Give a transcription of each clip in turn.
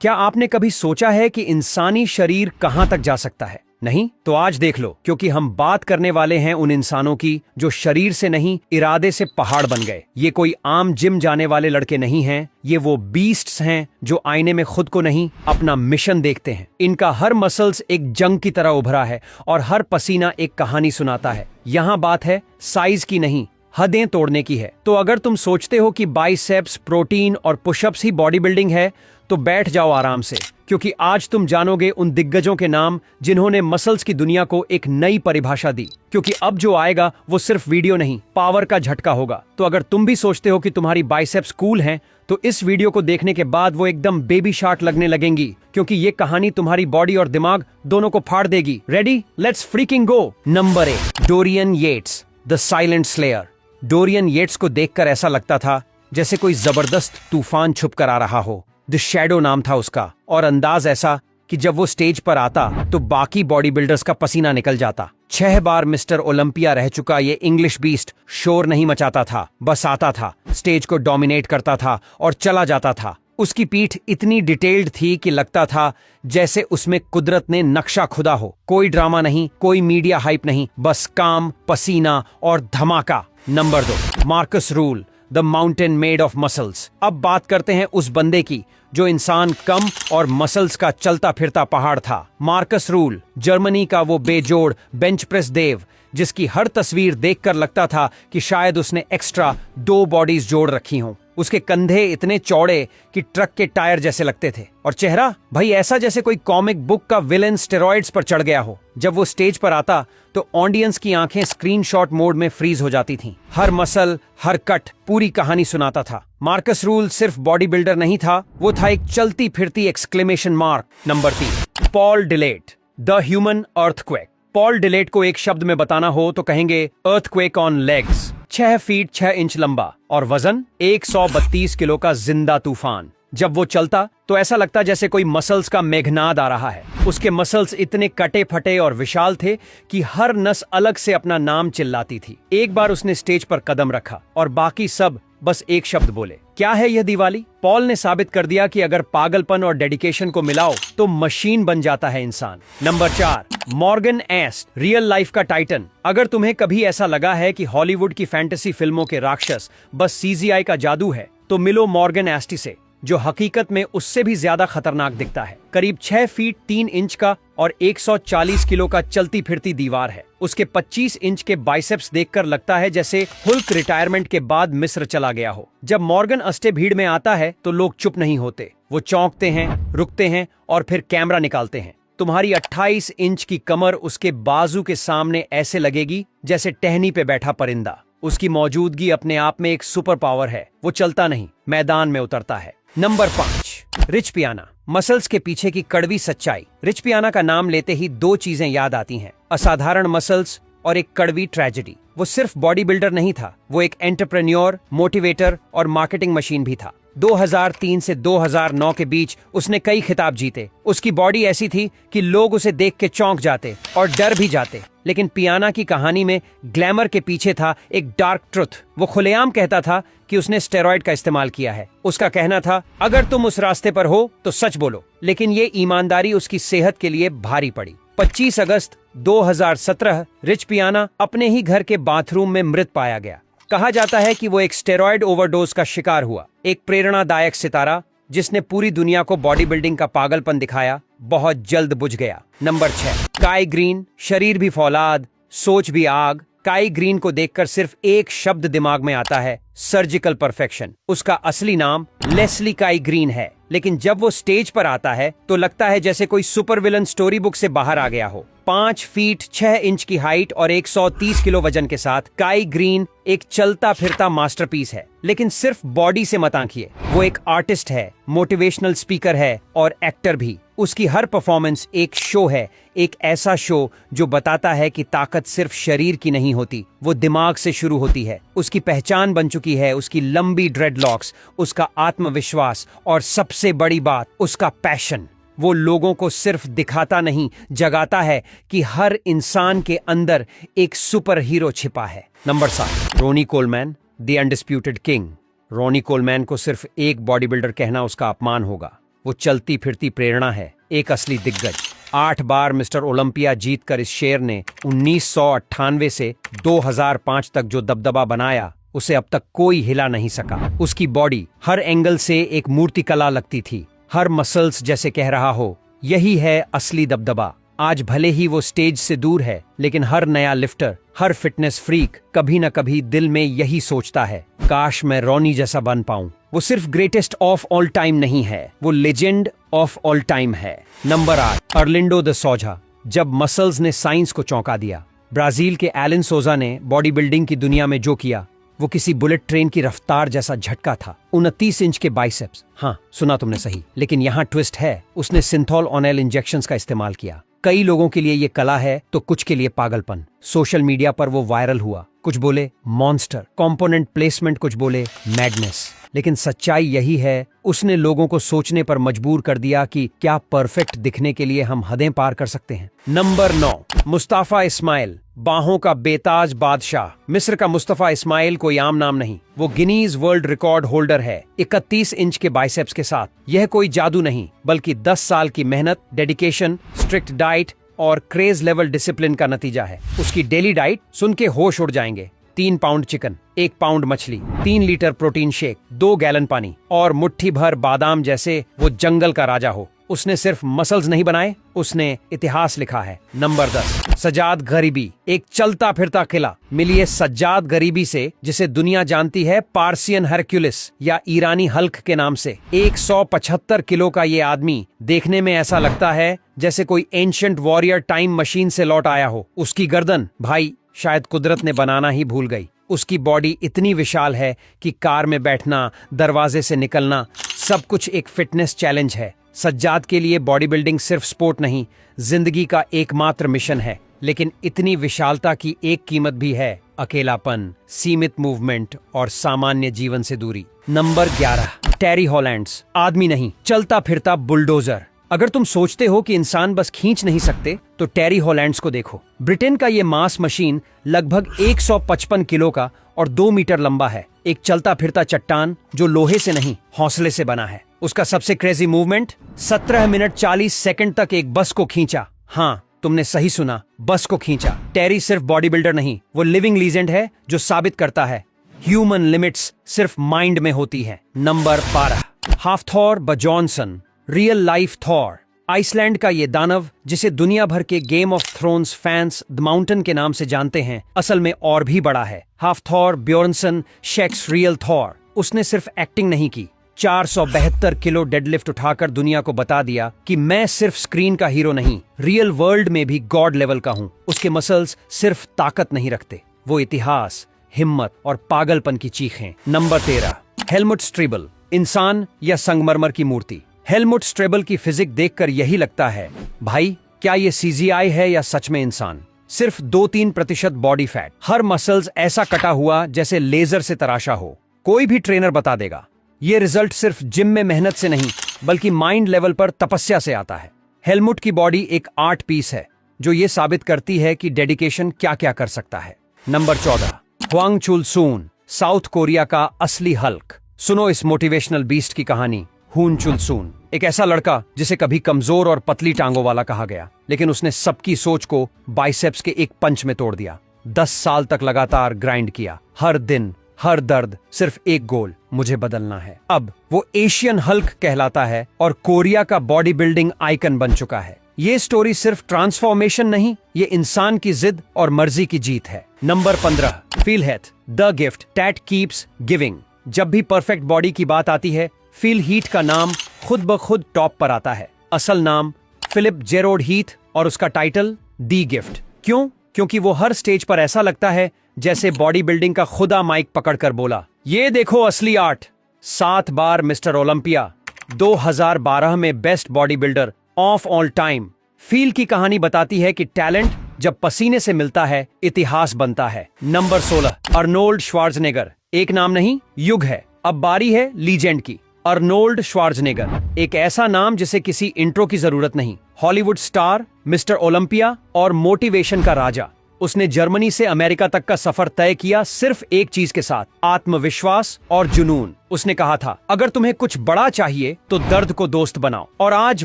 क्या आपने कभी सोचा है कि इंसानी शरीर कहां तक जा सकता है? नहीं? तो आज देख लो, क्योंकि हम बात करने वाले हैं उन इंसानों की जो शरीर से नहीं, इरादे से पहाड़ बन गए। ये कोई आम जिम जाने वाले लड़के नहीं हैं, ये वो बीस्ट्स हैं जो आईने में खुद को नहीं, अपना मिशन देखते हैं। इनका हर मसल्स एक जंग की तरह उभरा है और हर पसीना एक कहानी सुनाता है। यहाँ बात है साइज की नहीं, हदें तोड़ने की है। तो अगर तुम सोचते हो कि बाइसेप्स, प्रोटीन और पुशअप्स ही बॉडी बिल्डिंग है, तो बैठ जाओ आराम से, क्योंकि आज तुम जानोगे उन दिग्गजों के नाम जिन्होंने मसल्स की दुनिया को एक नई परिभाषा दी। क्योंकि अब जो आएगा वो सिर्फ वीडियो नहीं, पावर का झटका होगा। तो अगर तुम भी सोचते हो कि तुम्हारी बाइसेप्स कूल हैं, तो इस वीडियो को देखने के बाद वो एकदम बेबी शार्क लगने लगेंगी, क्योंकि ये कहानी तुम्हारी बॉडी और दिमाग दोनों को फाड़ देगी। Ready? Let's freaking go. Number 1, Dorian Yates, the silent slayer. Dorian Yates को देखकर ऐसा लगता था जैसे कोई जबरदस्त तूफान छुप कर आ रहा हो। द शैडो नाम था उसका, और अंदाज ऐसा कि जब वो स्टेज पर आता तो बाकी बॉडी बिल्डर्स का पसीना निकल जाता। 6 बार मिस्टर ओलंपिया रह चुका ये इंग्लिश बीस्ट शोर नहीं मचाता था, बस आता था, स्टेज को डोमिनेट करता था और चला जाता था। उसकी पीठ इतनी डिटेल्ड थी कि लगता था जैसे उसमें कुदरत ने नक्शा खुदा हो। कोई ड्रामा नहीं, कोई मीडिया हाइप नहीं, बस काम, पसीना और धमाका। Number 2, Marcus rule, the mountain made of muscles. अब बात करते हैं उस बंदे की जो इंसान कम और मसल्स का चलता फिरता पहाड़ था। मार्कस रूल, जर्मनी का वो बेजोड़ बेंच प्रेस देव, जिसकी हर तस्वीर देखकर लगता था कि शायद उसने एक्स्ट्रा 2 बॉडीज जोड़ रखी हों। उसके कंधे इतने चौड़े कि ट्रक के टायर जैसे लगते थे, और चेहरा भाई ऐसा जैसे कोई कॉमिक बुक का विलेन स्टेरॉइड्स पर चढ़ गया हो। जब वो स्टेज पर आता तो ऑडियंस की आंखें स्क्रीनशॉट मोड में फ्रीज हो जाती थीं। हर मसल, हर कट पूरी कहानी सुनाता था। मार्कस रूल सिर्फ बॉडी बिल्डर नहीं था, वो था एक चलती फिरती exclamation mark. Number 3, Paul Dillett, the human earthquake. Paul Dillett को एक शब्द में बताना हो तो कहेंगे earthquake on legs. 6 feet 6 inch लंबा और वजन 132 किलो का जिंदा तूफान। जब वो चलता तो ऐसा लगता जैसे कोई मसल्स का मेघनाद आ रहा है। उसके मसल्स इतने कटे फटे और विशाल थे कि हर नस अलग से अपना नाम चिल्लाती थी। एक बार उसने स्टेज पर कदम रखा और बाकी सब बस एक शब्द बोले, क्या है यह दिवाली? पॉल ने साबित कर दिया कि अगर पागलपन और डेडिकेशन को मिलाओ तो मशीन बन जाता है इंसान। नंबर 4, मॉर्गन एस्ट, रियल लाइफ का टाइटन। अगर तुम्हें कभी ऐसा लगा है कि हॉलीवुड की फैंटेसी फिल्मों के राक्षस बस सीजीआई का जादू है, तो मिलो मॉर्गन एस्टी से, जो हकीकत में उससे भी ज्यादा खतरनाक दिखता है। करीब 6 फीट 3 इंच का और 140 किलो का चलती फिरती दीवार है। उसके 25 इंच के बाइसेप्स देखकर लगता है जैसे हुल्क रिटायरमेंट के बाद मिस्र चला गया हो। जब मॉर्गन अस्टे भीड़ में आता है तो लोग चुप नहीं होते, वो चौंकते हैं, रुकते हैं और फिर कैमरा निकालते हैं। तुम्हारी 28 इंच की कमर उसके बाजू के सामने ऐसे लगेगी जैसे टहनी पे बैठा परिंदा। उसकी मौजूदगी अपने आप में एक सुपर पावर है। वो चलता नहीं, मैदान में उतरता है। नंबर 5, रिच पियाना, मसल्स के पीछे की कड़वी सच्चाई। रिच पियाना का नाम लेते ही 2 चीजें याद आती हैं, असाधारण मसल्स और एक कड़वी ट्रेजेडी। वो सिर्फ बॉडी बिल्डर नहीं था, वो एक एंटरप्रेन्योर, मोटिवेटर और मार्केटिंग मशीन भी था। 2003 से 2009 के बीच उसने कई खिताब जीते। उसकी बॉडी ऐसी थी कि लोग उसे देख के चौंक जाते और डर भी जाते। लेकिन पियाना की कहानी में ग्लैमर के पीछे था एक डार्क ट्रुथ। वो खुलेआम कहता था कि उसने स्टेरॉइड का इस्तेमाल किया है। उसका कहना था, अगर तुम उस रास्ते पर हो तो सच बोलो। लेकिन ये ईमानदारी उसकी सेहत के लिए भारी पड़ी। 25 अगस्त 2017 रिच पियाना अपने ही घर के बाथरूम में मृत पाया गया। कहा जाता है कि वो एक स्टेरॉइड ओवरडोज का शिकार हुआ। एक प्रेरणादायक सितारा जिसने पूरी दुनिया को बॉडी बिल्डिंग का पागलपन दिखाया, बहुत जल्द बुझ गया। नंबर 6, काई ग्रीन, शरीर भी फौलाद, सोच भी आग। काई ग्रीन को देखकर सिर्फ एक शब्द दिमाग में आता है, सर्जिकल परफेक्शन। उसका असली नाम लेस्ली काई ग्रीन है, लेकिन जब वो स्टेज पर आता है तो लगता है जैसे कोई सुपर विलन स्टोरी बुक से बाहर आ गया हो। 5 फीट 6 इंच की हाइट और 130 किलो वजन के साथ काई ग्रीन एक चलता फिरता मास्टरपीस है। लेकिन सिर्फ बॉडी से मत आंकिए, वो एक आर्टिस्ट है, मोटिवेशनल स्पीकर है और एक्टर भी। उसकी हर परफॉर्मेंस एक शो है, एक ऐसा शो जो बताता है कि ताकत सिर्फ शरीर की नहीं होती, वो दिमाग से शुरू होती है। उसकी पहचान बन चुकी है उसकी लंबी ड्रेडलॉक्स, उसका आत्मविश्वास और सबसे बड़ी बात, उसका पैशन। वो लोगों को सिर्फ दिखाता नहीं, जगाता है कि हर इंसान के अंदर एक सुपर हीरो छिपा है। Number 7, Ronnie Coleman, the undisputed king. Ronnie Coleman को सिर्फ एक बॉडी बिल्डर कहना उसका अपमान होगा। वो चलती फिरती प्रेरणा है, एक असली दिग्गज। 8 बार मिस्टर ओलंपिया जीतकर इस शेर ने 1998 से 2005 तक जो दबदबा बनाया, उसे अब तक कोई हिला नहीं सका। उसकी बॉडी हर एंगल से एक मूर्तिकला लगती थी, हर मसल्स जैसे कह रहा हो यही है असली दबदबा। आज भले ही वो स्टेज से दूर है, लेकिन हर नया लिफ्टर, हर फिटनेस फ्रीक कभी न कभी दिल में यही सोचता है, काश मैं रॉनी जैसा बन पाऊं। वो सिर्फ ग्रेटेस्ट ऑफ ऑल टाइम नहीं है, वो लेजेंड ऑफ ऑल टाइम है। नंबर 8, अर्लिंडो द सोजा। जब मसल्स ने साइंस को चौंका दिया। ब्राजील के एलन सोजा ने बॉडी बिल्डिंग की दुनिया में जो किया, वो किसी बुलेट ट्रेन की रफ्तार जैसा झटका था। 29 इंच के बाइसेप्स, हाँ सुना तुमने सही, लेकिन यहाँ ट्विस्ट है, उसने सिंथॉल ऑनेल इंजेक्शंस का इस्तेमाल किया। कई लोगों के लिए ये कला है तो कुछ के लिए पागलपन। सोशल मीडिया पर वो वायरल हुआ, कुछ बोले मॉन्स्टर, कंपोनेंट प्लेसमेंट कुछ बोले मैडनेस, लेकिन सच्चाई यही है, उसने लोगों को सोचने पर मजबूर कर दिया कि क्या परफेक्ट दिखने के लिए हम हदें पार कर सकते हैं। नंबर 9, मुस्तफा इस्माइल, बाहों का बेताज बादशाह। मिस्र का मुस्तफा इस्माइल कोई आम नाम नहीं, वो गिनीज वर्ल्ड रिकॉर्ड होल्डर है 31 इंच के बाइसेप्स के साथ। यह कोई जादू नहीं, बल्कि 10 साल की मेहनत, डेडिकेशन, स्ट्रिक्ट डाइट और क्रेज लेवल डिसिप्लिन का नतीजा है। उसकी डेली डाइट सुन के होश उड़ जाएंगे। 3 पाउंड चिकन, 1 पाउंड मछली, 3 लीटर प्रोटीन शेक, 2 गैलन पानी और मुट्ठी भर बादाम, जैसे वो जंगल का राजा हो। उसने सिर्फ मसल्स नहीं बनाए, उसने इतिहास लिखा है। नंबर 10, सज्जाद गरीबी, एक चलता फिरता किला। मिलिए सज्जाद गरीबी से, जिसे दुनिया जानती है पार्सियन हरक्यूलिस या ईरानी हल्क के नाम से। 175 किलो का ये आदमी देखने में ऐसा लगता है जैसे कोई एंशिएंट वॉरियर टाइम मशीन से लौट आया हो। उसकी गर्दन भाई शायद कुदरत ने बनाना ही भूल गई। उसकी बॉडी इतनी विशाल है कि कार में बैठना, दरवाजे से निकलना, सब कुछ एक फिटनेस चैलेंज है। सज्जाद के लिए बॉडी बिल्डिंग सिर्फ स्पोर्ट नहीं, जिंदगी का एकमात्र मिशन है। लेकिन इतनी विशालता की एक कीमत भी है, अकेलापन, सीमित मूवमेंट और सामान्य जीवन से दूरी। नंबर 11, टेरी हॉलैंड्स, आदमी नहीं, चलता फिरता बुलडोजर। अगर तुम सोचते हो कि इंसान बस खींच नहीं सकते, तो टेरी हॉलैंड्स को देखो। ब्रिटेन का ये मास मशीन लगभग 155 किलो का और 2 मीटर लंबा है। एक चलता फिरता चट्टान जो लोहे से नहीं, हौसले से बना है। उसका सबसे क्रेजी मूवमेंट, 17 मिनट 40 सेकंड तक एक बस को खींचा। हाँ तुमने सही सुना, बस को खींचा। टेरी सिर्फ बॉडी बिल्डर नहीं, वो लिविंग लीजेंड है जो साबित करता है ह्यूमन लिमिट्स सिर्फ माइंड में होती है। Number 12, Hafthor Bjornsson, real life Thor. Iceland का ये दानव, जिसे दुनिया भर के Game of Thrones fans the Mountain के नाम से जानते हैं, असल में और भी बड़ा है। हाफथॉर ब्योर्नसन शेक्स रियल थॉर। उसने सिर्फ एक्टिंग नहीं की, 472 किलो डेडलिफ्ट उठाकर दुनिया को बता दिया कि मैं सिर्फ स्क्रीन का हीरो नहीं, रियल वर्ल्ड में भी गॉड लेवल का हूं। उसके मसल्स सिर्फ ताकत नहीं रखते, वो इतिहास, हिम्मत और पागलपन की चीख हैं। नंबर 13, हेलमुट स्ट्रीबल, इंसान या संगमरमर की मूर्ति। हेलमुट स्ट्रेबल की फिजिक देखकर यही लगता है, भाई क्या ये सीजीआई है या सच में इंसान। सिर्फ 2-3% बॉडी फैट, हर मसल्स ऐसा कटा हुआ जैसे लेजर से तराशा हो। कोई भी ट्रेनर बता देगा ये रिजल्ट सिर्फ जिम में मेहनत से नहीं, बल्कि माइंड लेवल पर तपस्या से आता है। हेलमुट की बॉडी एक आर्ट पीस है जो ये साबित करती है कि डेडिकेशन क्या क्या कर सकता है। नंबर 14, ह्वांग चुल सून, साउथ कोरिया का असली हल्क। सुनो इस मोटिवेशनल बीस्ट की कहानी। हुन चुल सून एक ऐसा लड़का जिसे कभी कमजोर और पतली टांगों वाला कहा गया, लेकिन उसने सबकी सोच को बाइसेप्स के एक पंच में तोड़ दिया। 10 साल तक लगातार ग्राइंड किया, हर दिन हर दर्द, सिर्फ एक गोल, मुझे बदलना है। अब वो एशियन हल्क कहलाता है और कोरिया का बॉडी बिल्डिंग आइकन बन चुका है। ये स्टोरी सिर्फ ट्रांसफॉर्मेशन नहीं, ये इंसान की जिद और मर्जी की जीत है। Number 15, feel Heath, the gift that keeps giving. जब भी परफेक्ट बॉडी की बात आती है, फिल हीथ का नाम खुद ब खुद टॉप पर आता है। असल नाम फिलिप जेरोड हीथ और उसका टाइटल दी गिफ्ट। क्यों? क्योंकि वो हर स्टेज पर ऐसा लगता है जैसे बॉडी बिल्डिंग का खुदा माइक पकड़कर बोला, ये देखो असली आर्ट। 7 बार मिस्टर ओलंपिया, 2012 में best body builder of all time. Feel की कहानी बताती है कि टैलेंट जब पसीने से मिलता है, इतिहास बनता है। नंबर 16, अर्नोल्ड श्वार्ज़नेगर, एक नाम नहीं, युग है। अब बारी है लीजेंड की। अर्नोल्ड श्वार्ज़नेगर, एक ऐसा नाम जिसे किसी इंट्रो की जरूरत नहीं। हॉलीवुड स्टार, मिस्टर ओलंपिया और मोटिवेशन का राजा। उसने जर्मनी से अमेरिका तक का सफर तय किया सिर्फ एक चीज के साथ, आत्मविश्वास और जुनून। उसने कहा था, अगर तुम्हें कुछ बड़ा चाहिए तो दर्द को दोस्त बनाओ। और आज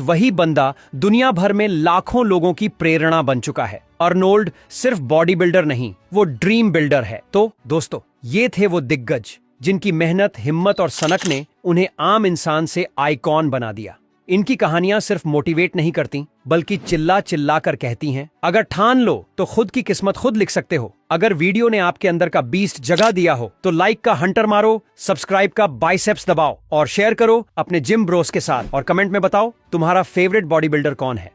वही बंदा दुनिया भर में लाखों लोगों की प्रेरणा बन चुका है। अर्नोल्ड सिर्फ बॉडी बिल्डर नहीं, वो ड्रीम बिल्डर है। तो दोस्तों, ये थे वो दिग्गज जिनकी मेहनत, हिम्मत और सनक ने उन्हें आम इंसान से आइकॉन बना दिया। इनकी कहानियां सिर्फ मोटिवेट नहीं करती, बल्कि चिल्ला चिल्ला कर कहती हैं, अगर ठान लो तो खुद की किस्मत खुद लिख सकते हो। अगर वीडियो ने आपके अंदर का बीस्ट जगा दिया हो तो लाइक का हंटर मारो, सब्सक्राइब का बाइसेप्स दबाओ और शेयर करो अपने जिम ब्रोस के साथ। और कमेंट में बताओ तुम्हारा फेवरेट बॉडी बिल्डर कौन है।